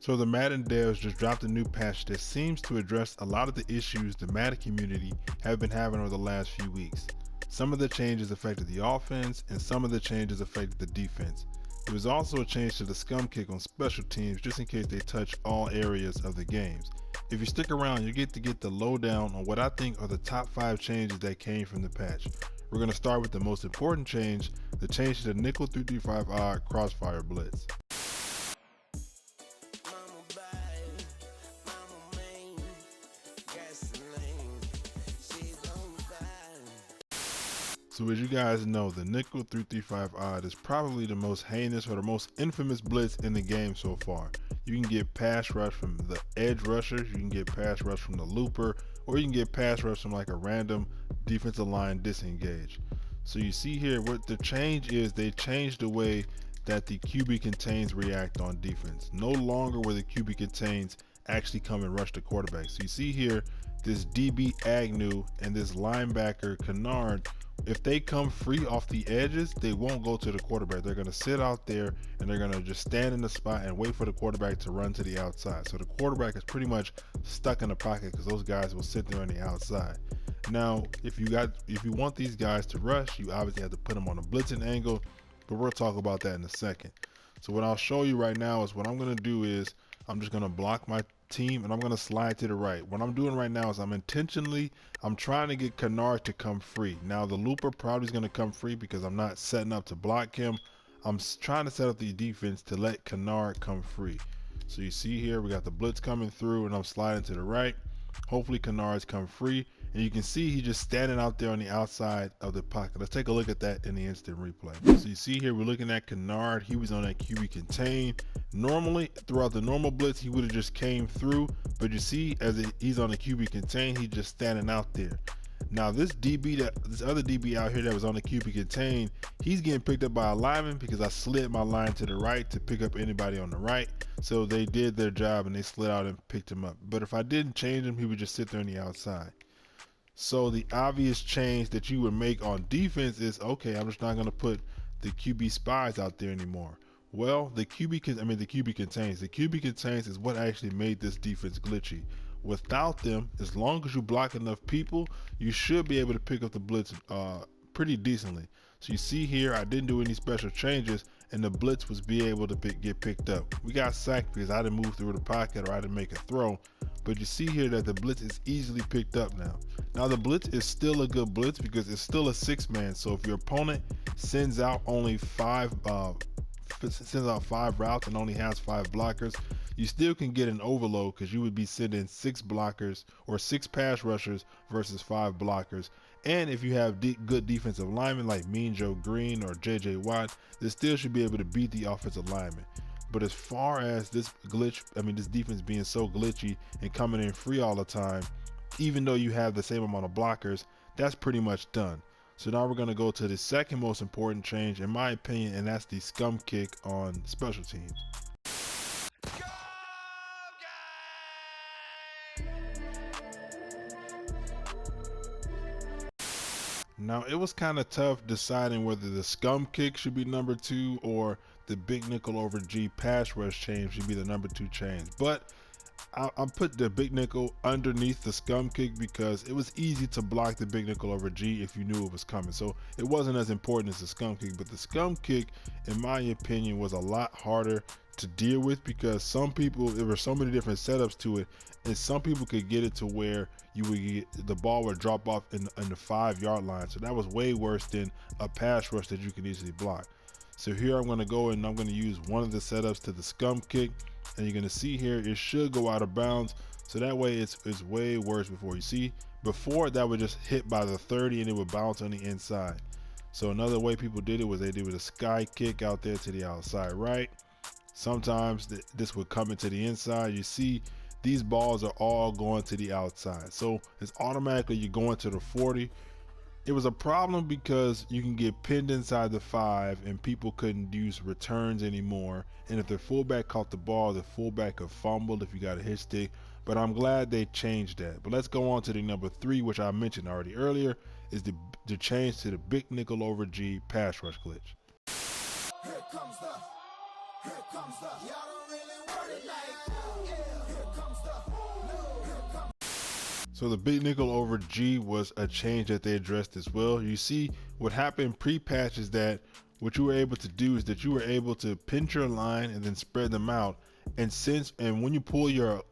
So the Madden devs just dropped a new patch that seems to address a lot of the issues the Madden community have been having over the last few weeks. Some of the changes affected the offense and some of the changes affected the defense. There was also a change to the scum kick on special teams just in case they touch all areas of the games. If you stick around, you get to get the lowdown on what I think are the top 5 changes that came from the patch. We're going to start with the most important change, the change to the nickel 335 odd crossfire blitz. So as you guys know, the nickel 335 odd is probably the most heinous or the most infamous blitz in the game so far. You can get pass rush from the edge rushers, you can get pass rush from the looper, or you can get pass rush from like a random defensive line disengage. So you see here what the change is, they changed the way that the QB contains react on defense. No longer will the QB contains actually come and rush the quarterback. So you see here, this DB Agnew and this linebacker Kennard, if they come free off the edges, they won't go to the quarterback. They're going to sit out there and they're going to just stand in the spot and wait for the quarterback to run to the outside. So the quarterback is pretty much stuck in the pocket because those guys will sit there on the outside. Now, if you want these guys to rush, you obviously have to put them on a blitzing angle, but we'll talk about that in a second. So what I'll show you right now is what I'm going to do is I'm just going to block my team and I'm going to slide to the right. What I'm doing right now is I'm trying to get Kennard to come free. Now the looper probably is going to come free because I'm not setting up to block him. I'm trying to set up the defense to let Kennard come free. So you see here we got the blitz coming through and I'm sliding to the right. Hopefully Kennard's come free, and you can see he's just standing out there on the outside of the pocket. Let's take a look at that in the instant replay. So you see here we're looking at Kennard. He was on that QB contain. Normally throughout the normal blitz he would have just came through, but you see he's on the QB contain, he's just standing out there. Now this other DB out here that was on the QB contain, he's getting picked up by a lineman because I slid my line to the right to pick up anybody on the right. So they did their job and they slid out and picked him up. But if I didn't change him, he would just sit there on the outside. So the obvious change that you would make on defense is, okay, I'm just not going to put the QB spies out there anymore. Well, the QB contains. The QB contains is what actually made this defense glitchy. Without them, as long as you block enough people, you should be able to pick up the blitz pretty decently. So you see here, I didn't do any special changes, and the blitz was able to get picked up. We got sacked because I didn't move through the pocket or I didn't make a throw, but you see here that the blitz is easily picked up now. Now the blitz is still a good blitz because it's still a 6-man. So if your opponent sends out only 5 routes and only has 5 blockers, you still can get an overload because you would be sending 6 blockers or 6 pass rushers versus 5 blockers. And if you have good defensive linemen like Mean Joe Green or JJ Watt, they still should be able to beat the offensive linemen. But as far as this defense being so glitchy and coming in free all the time, even though you have the same amount of blockers, that's pretty much done. So now we're going to go to the second most important change in my opinion, and that's the scum kick on special teams. Now it was kind of tough deciding whether the scum kick should be number 2 or the big nickel over G pass rush change should be the number 2 change. But I put the big nickel underneath the scum kick because it was easy to block the big nickel over G if you knew it was coming. So it wasn't as important as the scum kick, but the scum kick, in my opinion, was a lot harder to deal with because there were so many different setups to it, and some people could get it to where the ball would drop off in the 5-yard line. So that was way worse than a pass rush that you can easily block. So here I'm going to go and I'm going to use one of the setups to the scum kick, and you're going to see here it should go out of bounds. So that way it's way worse before. You see, before that would just hit by the 30 and it would bounce on the inside. So another way people did it was they did with a sky kick out there to the outside right. Sometimes this would come into the inside. You see these balls are all going to the outside, so it's automatically you're going to the 40. It was a problem because you can get pinned inside the 5 and people couldn't use returns anymore, and if the fullback caught the ball, the fullback could fumble if you got a hit stick. But I'm glad they changed that. But let's go on to the number 3, which I mentioned already earlier, is the change to the big nickel over G pass rush glitch. Here comes the Here comes the, y'all don't really want it like that. Yeah. Here comes the, here comes. So the big nickel over G was a change that they addressed as well. You see what happened pre-patch is that what you were able to do is that you were able to pinch your line and then spread them out. And when you pull your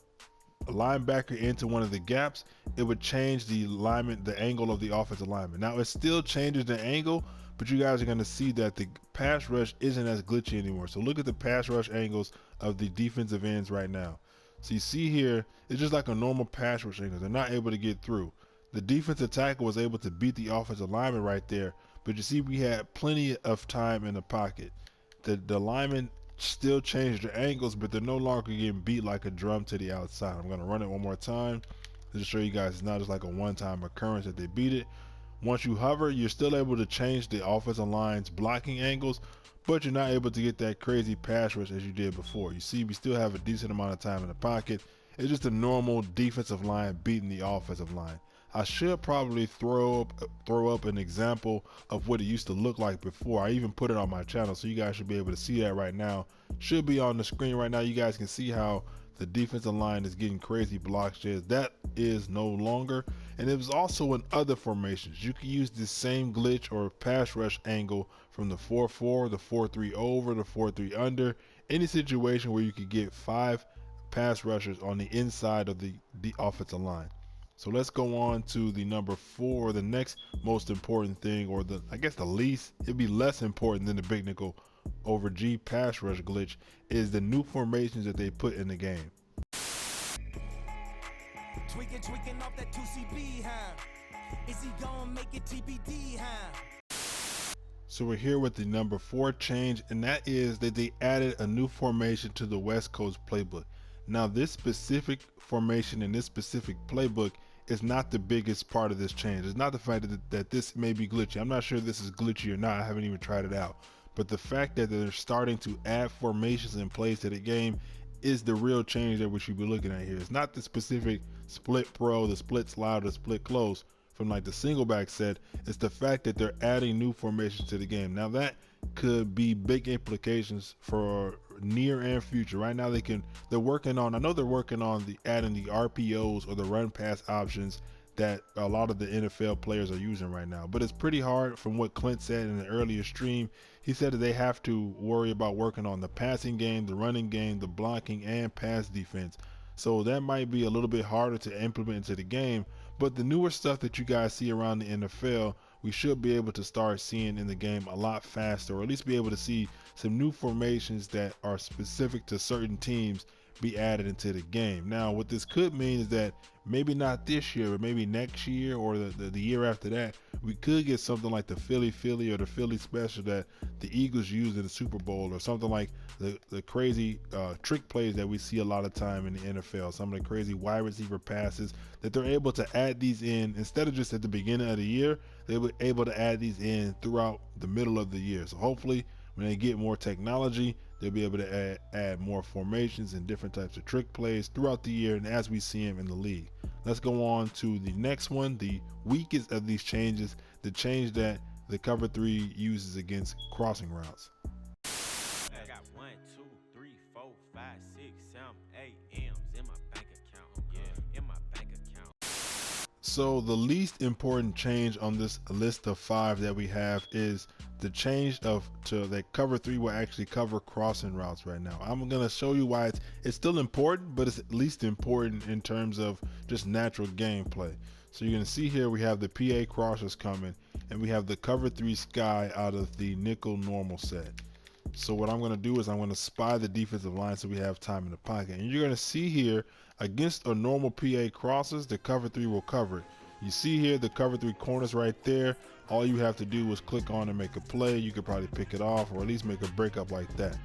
linebacker into one of the gaps, it would change the alignment, the angle of the offensive lineman. Now it still changes the angle, but you guys are going to see that the pass rush isn't as glitchy anymore. So look at the pass rush angles of the defensive ends right now. So you see here, it's just like a normal pass rush angle. They're not able to get through. The defensive tackle was able to beat the offensive lineman right there, but you see we had plenty of time in the pocket. The lineman still changed their angles, but they're no longer getting beat like a drum to the outside. I'm going to run it one more time to show you guys it's not just like a one-time occurrence that they beat it. Once you hover, you're still able to change the offensive line's blocking angles, but you're not able to get that crazy pass rush as you did before. You see, we still have a decent amount of time in the pocket. It's just a normal defensive line beating the offensive line. I should probably throw up an example of what it used to look like before. I even put it on my channel, so you guys should be able to see that right now. Should be on the screen right now. You guys can see how the defensive line is getting crazy block sheds. That is no longer. And it was also in other formations. You can use this same glitch or pass rush angle from the 4-4, the 4-3 over, the 4-3 under, any situation where you could get 5 pass rushers on the inside of the offensive line. So let's go on to the number 4, the next most important thing, or I guess the least, it'd be less important than the big nickel over G pass rush glitch, is the new formations that they put in the game. Tweaking off that 2CB, huh? Is he gonna make it TBD, huh? So we're here with the number 4 change, and that is that they added a new formation to the West Coast playbook. Now this specific formation in this specific playbook is not the biggest part of this change. It's not the fact that this may be glitchy. I'm not sure if this is glitchy or not. I haven't even tried it out. But the fact that they're starting to add formations in place to the game is the real change that we should be looking at here. It's not the specific split pro, the split slide, the split close from like the single back set. It's the fact that they're adding new formations to the game. Now that could be big implications for near and future. Right now they're working on, I know they're working on adding the RPOs or the run pass options that a lot of the NFL players are using right now. But it's pretty hard. From what Clint said in the earlier stream, he said that they have to worry about working on the passing game, the running game, the blocking, and pass defense. So that might be a little bit harder to implement into the game. But the newer stuff that you guys see around the NFL, we should be able to start seeing in the game a lot faster, or at least be able to see some new formations that are specific to certain teams be added into the game. Now what this could mean is that maybe not this year, but maybe next year or the year after that, we could get something like the Philly or the Philly special that the Eagles used in the Super Bowl, or something like the crazy trick plays that we see a lot of time in the NFL, some of the crazy wide receiver passes that they're able to add these in instead of just at the beginning of the year. They were able to add these in throughout the middle of the year. So hopefully when they get more technology, they'll be able to add more formations and different types of trick plays throughout the year and as we see them in the league. Let's go on to the next one, the weakest of these changes, the change that the cover 3 uses against crossing routes. I got 1, 2, 3, 4, 5, 6, 7, 8 M's in my bank account. Yeah, in my bank account. So the least important change on this list of 5 that we have is the change to that cover 3 will actually cover crossing routes right now. I'm going to show you why it's still important, but it's least important in terms of just natural gameplay. So you're going to see here we have the PA crossers coming, and we have the cover 3 sky out of the nickel normal set. So what I'm going to do is I'm going to spy the defensive line so we have time in the pocket. And you're going to see here against a normal PA crosses, the cover 3 will cover it. You see here the cover 3 corners right there. All you have to do is click on and make a play. You could probably pick it off or at least make a breakup like that.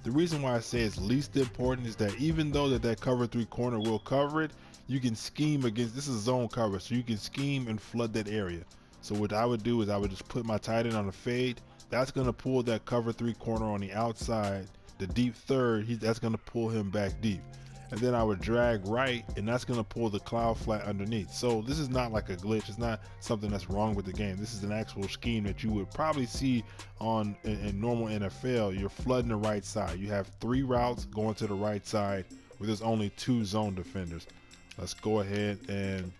The reason why I say it's least important is that even though that cover 3 corner will cover it, you can scheme against, this is zone cover, so you can scheme and flood that area. So what I would do is I would just put my tight end on a fade. That's going to pull that cover 3 corner on the outside, the deep third, that's going to pull him back deep. and then I would drag right, and that's gonna pull the cloud flat underneath. So this is not like a glitch. It's not something that's wrong with the game. This is an actual scheme that you would probably see on in normal NFL. You're flooding the right side. You have 3 routes going to the right side where there's only 2 zone defenders. Let's go ahead and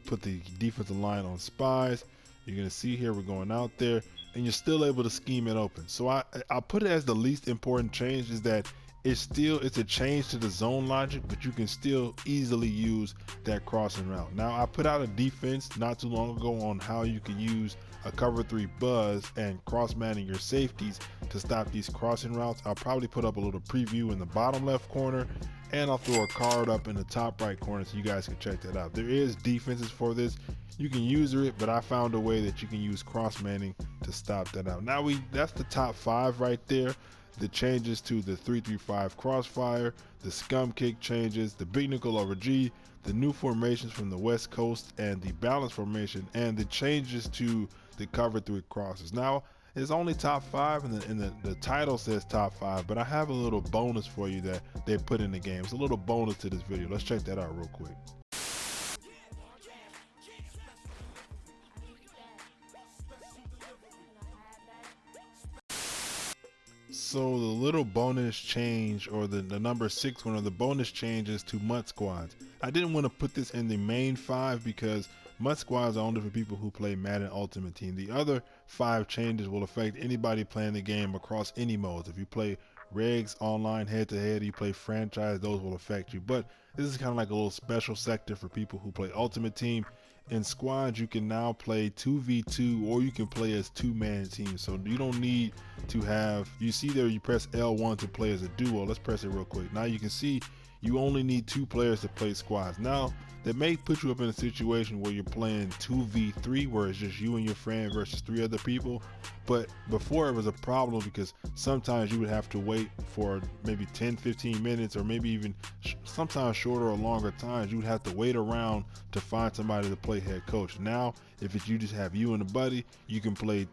put the defensive line on spies. You're gonna see here we're going out there, and you're still able to scheme it open. So I'll put it as the least important change, is that it's a change to the zone logic, but you can still easily use that crossing route. Now, I put out a defense not too long ago on how you can use a cover 3 buzz and cross manning your safeties to stop these crossing routes. I'll probably put up a little preview in the bottom left corner, and I'll throw a card up in the top right corner so you guys can check that out. There is defenses for this. You can use it, but I found a way that you can use cross manning to stop that out. Now that's the top 5 right there. The changes to the 3-3-5 crossfire, the scum kick changes, the big nickel over G, the new formations from the West Coast, and the balance formation, and the changes to the cover 3 crosses. Now, it's only top 5, and the title says top 5, but I have a little bonus for you that they put in the game. It's a little bonus to this video. Let's check that out real quick. So the little bonus change, or the number 6 one, or the bonus changes to MUT squads. I didn't want to put this in the main 5 because MUT squads are only for people who play Madden Ultimate Team. The other 5 changes will affect anybody playing the game across any modes. If you play regs, online, head-to-head, you play franchise, those will affect you. But this is kind of like a little special sector for people who play Ultimate Team. In squads, you can now play 2v2, or you can play as 2-man teams. So you don't need to have, you see there, you press L1 to play as a duo. Let's press it real quick. Now you can see you only need 2 players to play squads. Now that may put you up in a situation where you're playing 2v3, where it's just you and your friend versus 3 other people. But before, it was a problem because sometimes you would have to wait for maybe 10-15 minutes, or maybe even sometimes shorter or longer times. You would have to wait around to find somebody to play head coach. Now, if it's you just have you and a buddy, you can play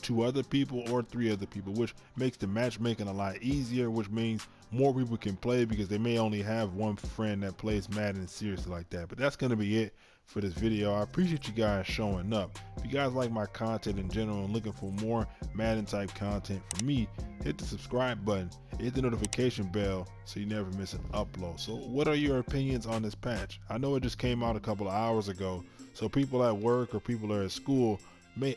2 other people or 3 other people, which makes the matchmaking a lot easier, which means more people can play because they may only have one friend that plays Madden seriously like that. But that's going to be it for this video. I appreciate you guys showing up. If you guys like my content in general and looking for more Madden type content from me, hit the subscribe button, hit the notification bell so you never miss an upload. So what are your opinions on this patch? I know it just came out a couple of hours ago, so people at work or people that are at school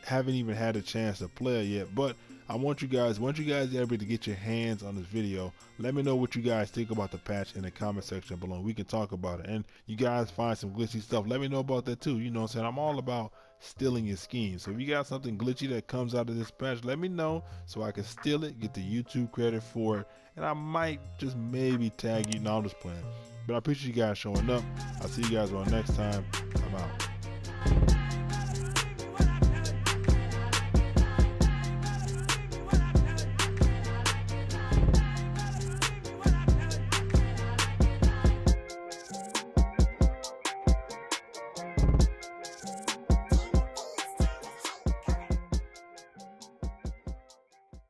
haven't even had a chance to play it yet. But I want you guys, once you guys are able to get your hands on this video, let me know what you guys think about the patch in the comment section below. We can talk about it. And you guys find some glitchy stuff, let me know about that too. You know what I'm saying? I'm all about stealing your schemes. So if you got something glitchy that comes out of this patch, let me know so I can steal it, get the YouTube credit for it, and I might just maybe tag you. No, I'm just playing. But I appreciate you guys showing up. I'll see you guys on next time. I'm out.